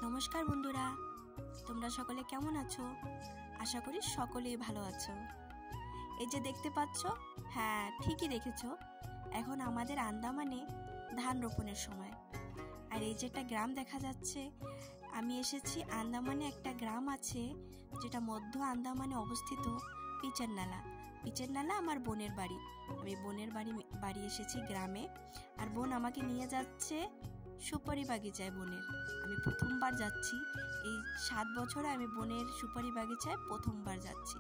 নমস্কার বন্ধুরা, তোমরা সকলে কেমন আছো? আশা করি সকলেই ভালো আছো। এই যে দেখতে পাচ্ছ, হ্যাঁ ঠিকই দেখেছো, এখন আমাদের আন্দামানে ধান রোপণের সময়। আর এই যে একটা গ্রাম দেখা যাচ্ছে, আমি এসেছি আন্দামানে একটা গ্রাম আছে যেটা মধ্য আন্দামানে অবস্থিত, পিচের নালা আমার বোনের বাড়ি। আমি বোনের বাড়ি এসেছি গ্রামে, আর বোন আমাকে নিয়ে যাচ্ছে সুপারি বাগিচায় বোনের। আমি প্রথমবার যাচ্ছি, এই 7 বছরে আমি বোনের সুপারি বাগিচায় প্রথমবার যাচ্ছি।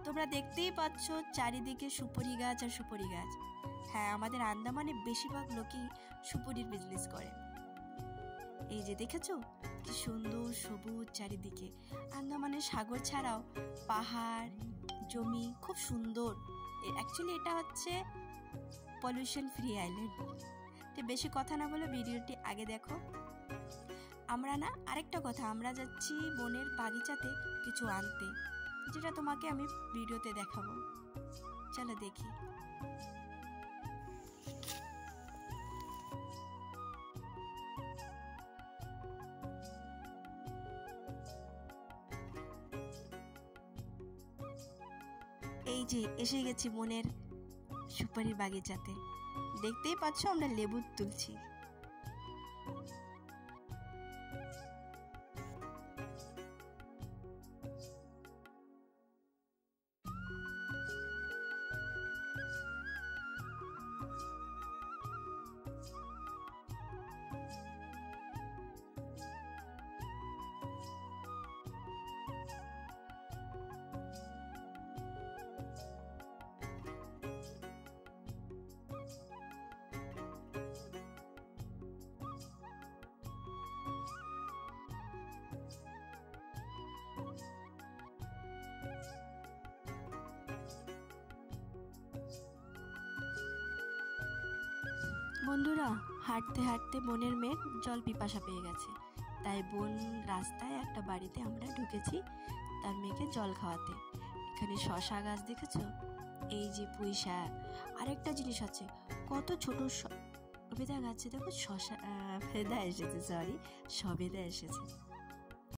তোমরা দেখতেই পাচ্ছ চারিদিকে সুপারি গাছ আর সুপারি গাছ। হ্যাঁ, আমাদের আন্দামানে বেশিরভাগ লোকই সুপারির বিজনেস করে। এই যে দেখেছো কি সুন্দর সবুজ চারিদিকে। আন্দামানে সাগর ছাড়াও পাহাড়, জমি খুব সুন্দর। অ্যাকচুয়ালি এটা হচ্ছে পলিউশন ফ্রি আইল্যান্ড। তো বেশি কথা না বলে ভিডিওটি আগে দেখো। আরেকটা কথা, আমরা যাচ্ছি বোনের বাগিচাতে কিছু আনতে, যেটা তোমাকে আমি ভিডিওতে দেখাবো। চলো দেখি। এই যে এসে গেছি বোনের সুপারি বাগিচাতে। দেখতেই পাচ্ছ আমরা লেবু তুলছি। বন্ধুরা, হাঁটতে হাঁটতে বোনের মেয়ের জল পিপাসা পেয়ে গেছে, তাই বোন রাস্তায় একটা বাড়িতে আমরা ঢুকেছি তার মেয়েকে জল খাওয়াতে। এখানে শশা গাছ দেখেছো, এই যে পুঁই শাক। আরেকটা জিনিস আছে, কত ছোট সবেদা গাছে দেখো সবেদা এসেছে।